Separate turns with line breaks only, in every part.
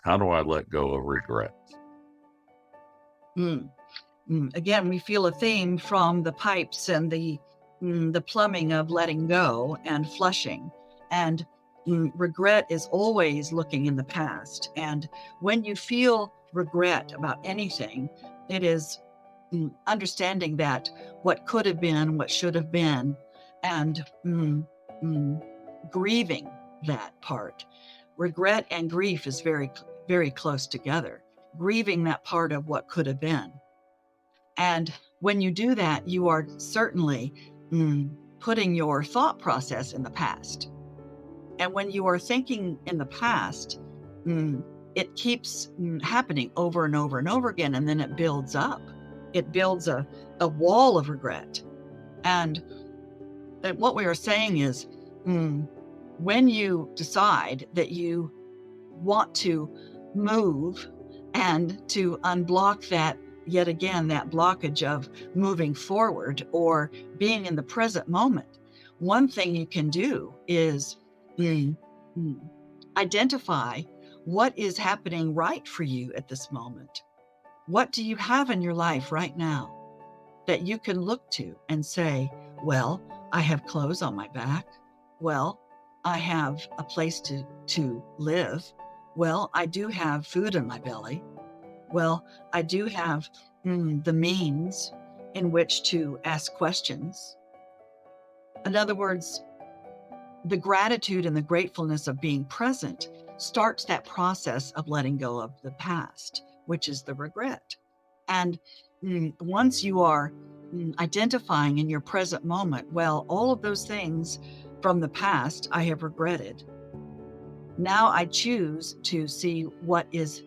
How do I let go of regret?
Mm. Again, we feel a theme from the pipes and the plumbing of letting go and flushing. And regret is always looking in the past. And when you feel regret about anything, it is understanding that what could have been, what should have been, and mm, grieving that part. Regret and grief is very, very close together. Grieving that part of what could have been. And when you do that, you are certainly putting your thought process in the past. And when you are thinking in the past, it keeps happening over and over and over again. And then it builds up. It builds a wall of regret. And what we are saying is when you decide that you want to move and to unblock that, yet again, that blockage of moving forward or being in the present moment, one thing you can do is identify what is happening right for you at this moment. What do you have in your life right now that you can look to and say, well, I have clothes on my back. Well, I have a place to live. Well, I do have food in my belly. Well, I do have the means in which to ask questions. In other words, the gratitude and the gratefulness of being present starts that process of letting go of the past, which is the regret. And once you are identifying in your present moment, well, all of those things from the past I have regretted. Now I choose to see what is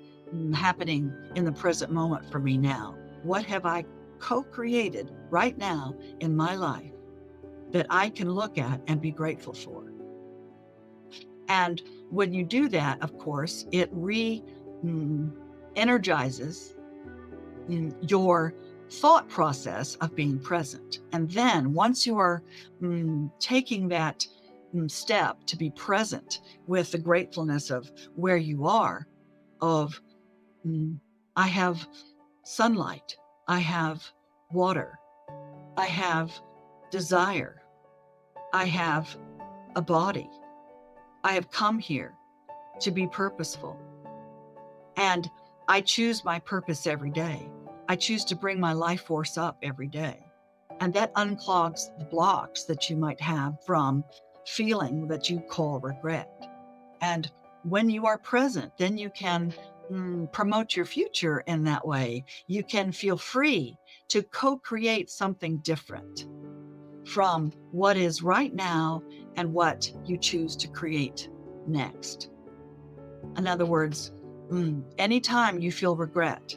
happening in the present moment for me now. What have I co-created right now in my life that I can look at and be grateful for? And when you do that, of course, it energizes your thought process of being present. And then once you are taking that step to be present with the gratefulness of where you are, of I have sunlight, I have water, I have desire, I have a body, I have come here to be purposeful. And I choose my purpose every day. I choose to bring my life force up every day. And that unclogs the blocks that you might have from feeling that you call regret. And when you are present, then you can promote your future in that way. You can feel free to co-create something different from what is right now and what you choose to create next. In other words, anytime you feel regret,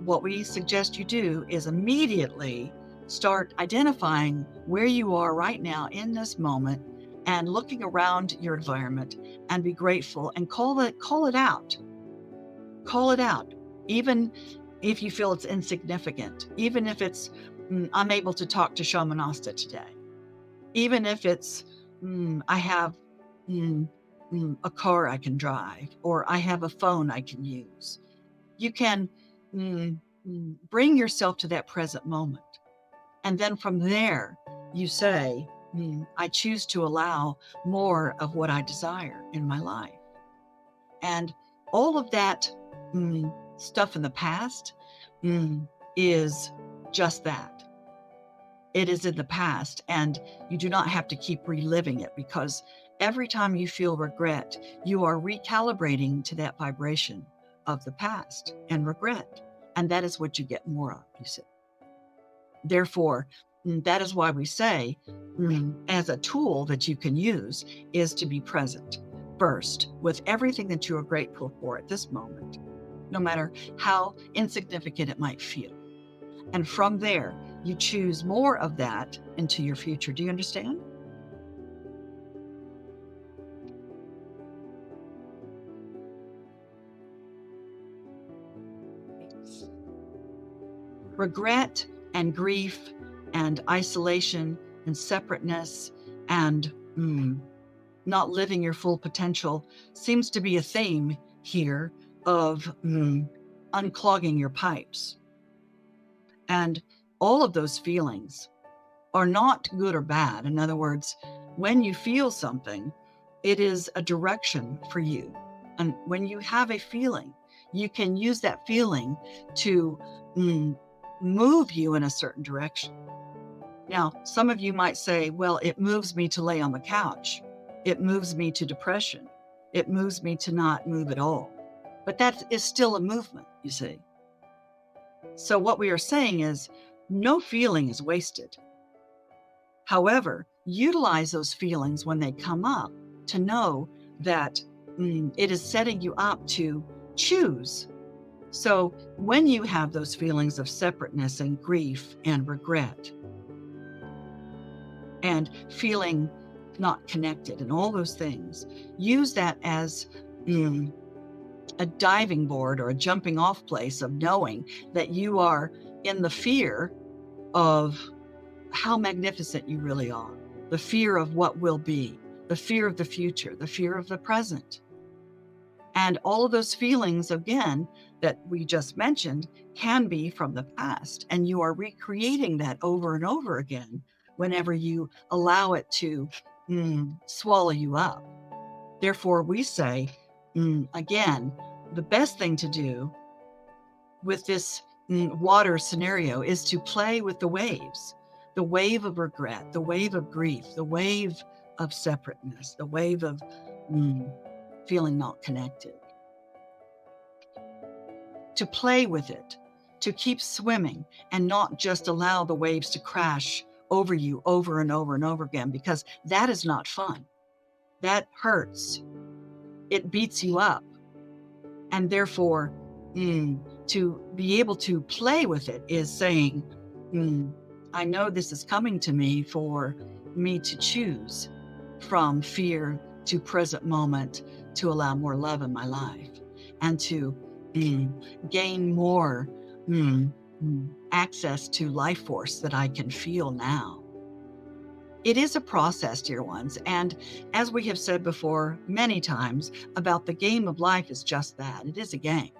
what we suggest you do is immediately start identifying where you are right now in this moment and looking around your environment and be grateful and call it out. Call it out. Even if you feel it's insignificant, even if it's, I'm able to talk to Shamanaste today, even if it's, I have a car I can drive, or I have a phone I can use. You can bring yourself to that present moment. And then from there, you say, I choose to allow more of what I desire in my life. And all of that stuff in the past is just that. It is in the past, and you do not have to keep reliving it, because every time you feel regret, you are recalibrating to that vibration of the past and regret. And that is what you get more of, you see. Therefore, that is why we say, as a tool that you can use, is to be present first with everything that you are grateful for at this moment, no matter how insignificant it might feel. And from there, you choose more of that into your future. Do you understand? Regret and grief and isolation and separateness and not living your full potential seems to be a theme here of unclogging your pipes. And all of those feelings are not good or bad. In other words, when you feel something, it is a direction for you. And when you have a feeling, you can use that feeling to move you in a certain direction. Now, some of you might say, well, it moves me to lay on the couch. It moves me to depression. It moves me to not move at all. But that is still a movement, you see. So what we are saying is no feeling is wasted. However, utilize those feelings when they come up to know that it is setting you up to choose. So when you have those feelings of separateness and grief and regret and feeling not connected and all those things, use that as a diving board or a jumping off place of knowing that you are in the fear of how magnificent you really are, the fear of what will be, the fear of the future, the fear of the present. And all of those feelings, again, that we just mentioned can be from the past. And you are recreating that over and over again whenever you allow it to swallow you up. Therefore, we say, again, the best thing to do with this water scenario is to play with the waves, the wave of regret, the wave of grief, the wave of separateness, the wave of feeling not connected. To play with it, to keep swimming and not just allow the waves to crash over you over and over and over again, because that is not fun. That hurts. It beats you up. And therefore, to be able to play with it is saying, I know this is coming to me for me to choose from fear to present moment to allow more love in my life and to gain more access to life force that I can feel now. It is a process, dear ones. And as we have said before many times about the game of life is just that. It is a game.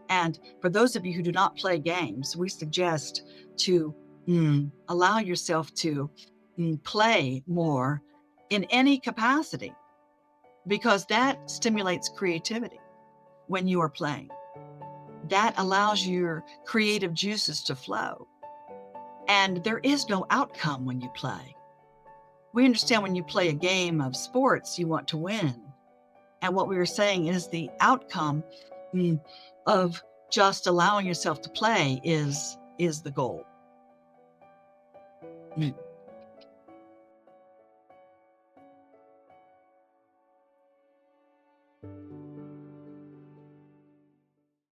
And for those of you who do not play games, we suggest to allow yourself to play more in any capacity, because that stimulates creativity when you are playing. That allows your creative juices to flow. And there is no outcome when you play. We understand when you play a game of sports, you want to win. And what we were saying is the outcome of just allowing yourself to play is the goal.